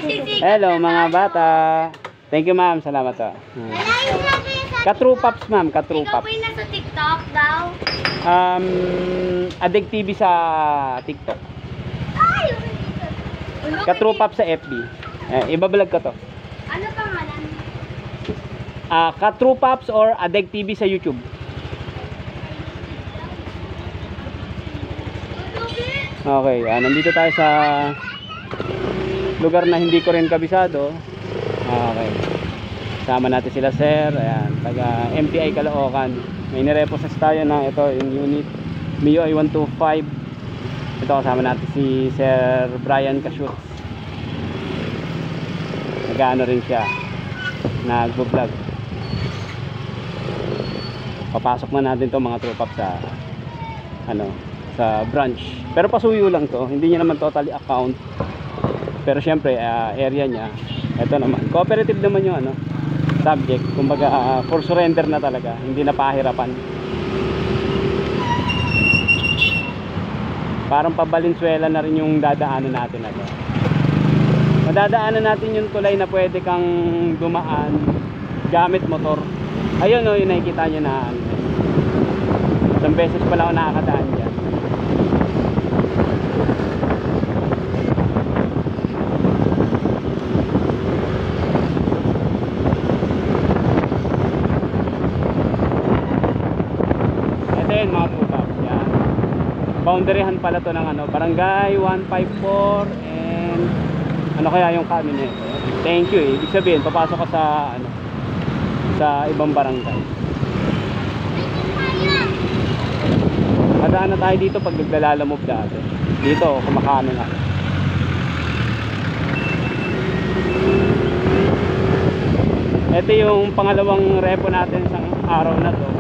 Hello mga bata. Thank you ma'am, salamat po. Ka-True Pops ma'am, ka-True Ikaw Pops. po yung nasa TikTok daw? Addict TV sa TikTok. Ay! Ka-True Pops sa FB. Ibablog ko to. Ano pangalan? Ka-True Pops or Addict TV sa YouTube. Okay, nandito tayo sa lugar na hindi ko rin kabisado. Okay. Sama natin sila sir. Ayan, taga MTI Caloocan. May nirepossess tayo na ito yung unit MIUI 125. Ito kasama natin si Sir Brian Cashoots. Nag-ano rin siya, nag-vlog. Papasok na natin to mga True Pops sa sa branch. Pero pasuyo lang to, hindi niya naman totally account. Pero syempre area niya. Ito naman, cooperative naman yung subject. Kumbaga for surrender na talaga, hindi na pahirapan. Parang pabalinsuela na rin yung dadaanan natin na to. Madadaanan natin yung tulay na pwede kang dumaan gamit motor. Ayun yung nakikita nyo na isang beses pala ako nakakadaan dyan. Mga True Pops, yan. Boundaryhan pala to ng barangay 154 and kaya yung kami nito. Thank you ibig sabihin papasok ka sa ibang barangay. Madaan na tayo dito pag naglalamove dati. Dito kumakano na. Ito yung pangalawang repo natin sa araw na to.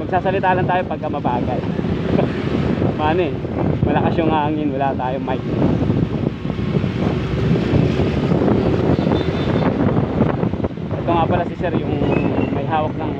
Magsasalita lang tayo pagka mabagal. Malakas yung hangin, wala tayong mic. Ito nga pala si sir yung may hawak ng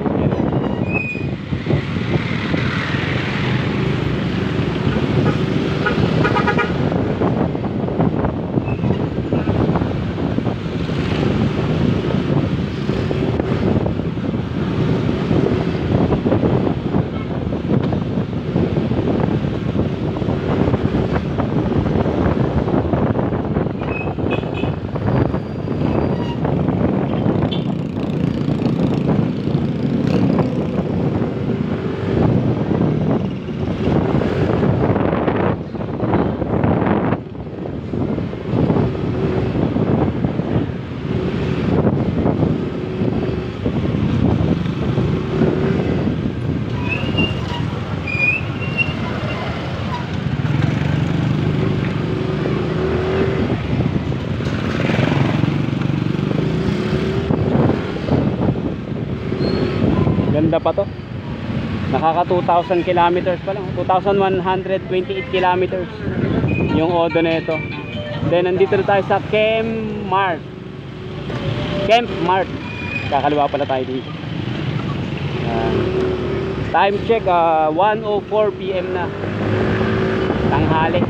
ganda pa to. Nakaka 2,000 kilometers pa lang. 2,128 kilometers yung odo na ito. Then nandito na tayo sa Camp Mart. Kakaliwa pala tayo dito. Time check 1:04 PM na. Tanghali.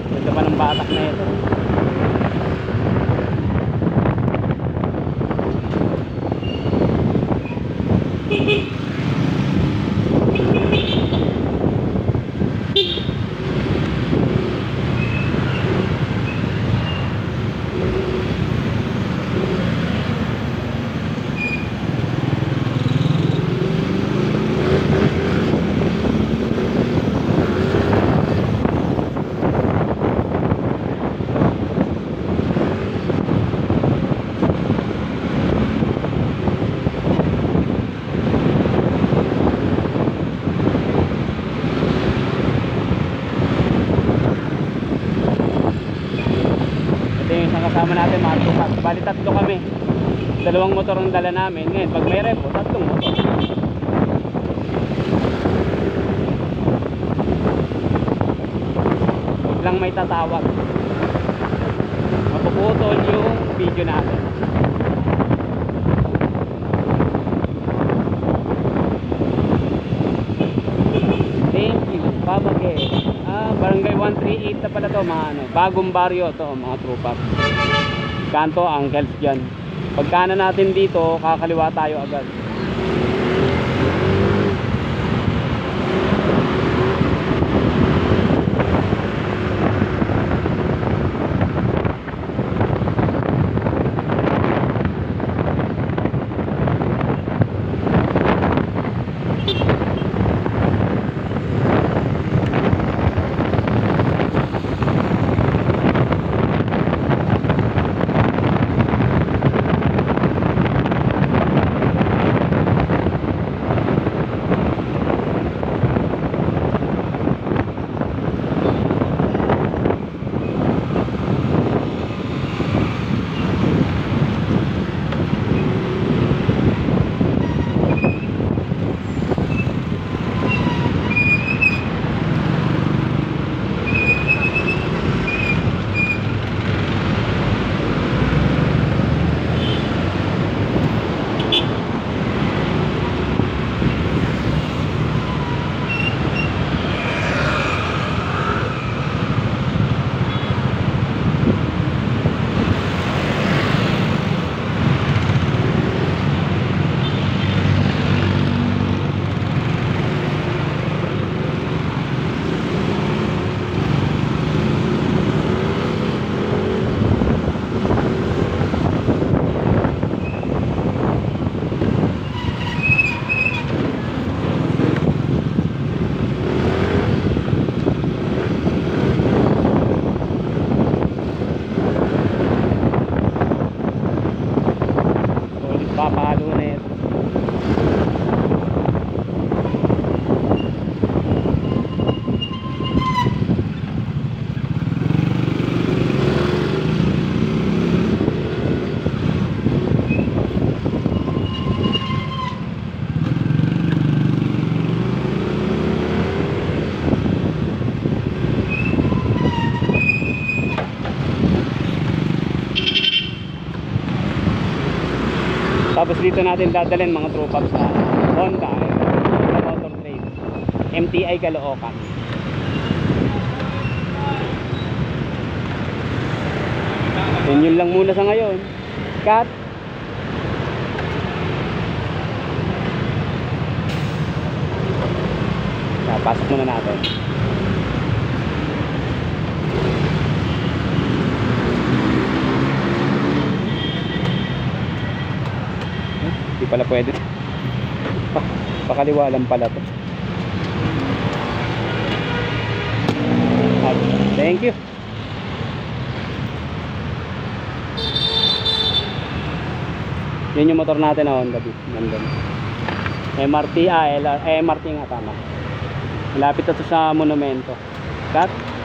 Ganda pa ng batak na ito. Kasama natin mga True Pops. Bali tatlo kami. Dalawang motor ang dala namin. Ngayon pag may repo, tatlong motor. Lang may tatawag. Mapuputol yung video natin. Thank you. Barangay 138 na pala to, mga ano, bagong baryo to, mga tropa. Kanto Angels dyan. Pagkanan natin dito, kakaliwa tayo agad. Papalo na ito. Tapos dito natin dadalhin mga tropa sa Honda Motor Trade MTI Caloocan. Yun lang muna sa ngayon. Cut. Pasok muna natin. Hindi pala pwede. Pakaliwa lang pala to. Thank you. Yun yung motor natin na Honda Beat. MRT, MRT nga tama. Malapit ito sa monumento. Cut.